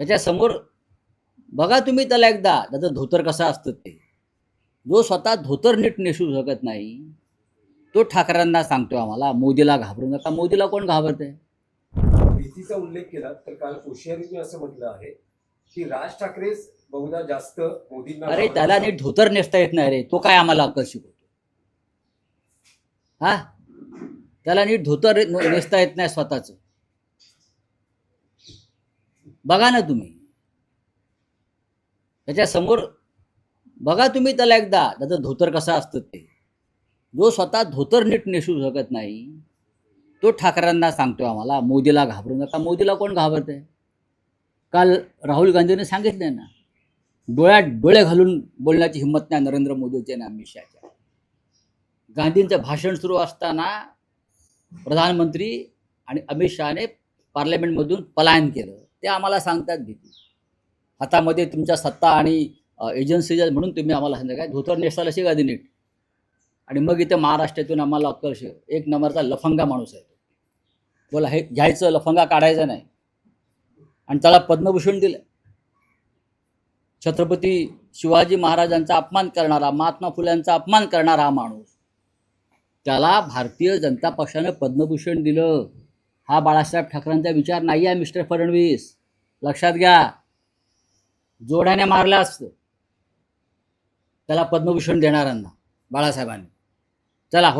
त्याच्यासमोर बघा तुम्ही त्याला एकदा, त्याचं धोतर कसं असतं ते. जो स्वतः धोतर नीट नेसू शकत नाही, तो ठाकरेंना सांगतोय आम्हाला मोदीला घाबरू नका. मोदीला कोण घाबरतंय? भीतीचा उल्लेख केला तर काल कोश्यारीने असं म्हटलं आहे की राज ठाकरे बहुधा जास्त मोदींना अरे त्याला नीट धोतर नेसता येत नाही रे, तो काय आम्हाला अक्कल शिकवतो? हा, त्याला नीट धोतर नेसता येत नाही स्वतःच. बघा ना तुम्ही, त्याच्यासमोर बघा तुम्ही त्याला एकदा, त्याचं धोतर कसं असतं ते. जो स्वतः धोतर नीट नेसू शकत नाही, तो ठाकरेंना सांगतोय आम्हाला मोदीला घाबरू नका. मोदीला कोण घाबरतंय? काल राहुल गांधीने सांगितलंय ना, डोळ्यात डोळे घालून बोलण्याची हिंमत नाही नरेंद्र मोदीची आणि अमित शहाच्या. गांधींचं भाषण सुरू असताना प्रधानमंत्री आणि अमित शहाने पार्लमेंटमधून पलायन केलं. ते आम्हाला सांगतात भीती. हातामध्ये तुमच्या सत्ता आणि एजन्सी म्हणून तुम्ही आम्हाला सांगता काय धोतर नेसायला शिका नीट. आणि मग इथे महाराष्ट्रातून आम्हाला अक्कल शिक. एक नंबरचा लफंगा माणूस आहे. बोला हे घ्यायचं, लफंगा काढायचा नाही. आणि त्याला पद्मभूषण दिलं. छत्रपती शिवाजी महाराजांचा अपमान करणारा, महात्मा फुल्यांचा अपमान करणारा हा माणूस, त्याला भारतीय जनता पक्षानं पद्मभूषण दिलं. हा बाळासाहेब ठाकरेंचा विचार नाही आहे मिस्टर फडणवीस, लक्षात घ्या. जोड्याने मारलं असतं त्याला पद्मभूषण देणाऱ्यांना बाळासाहेबांनी. चला.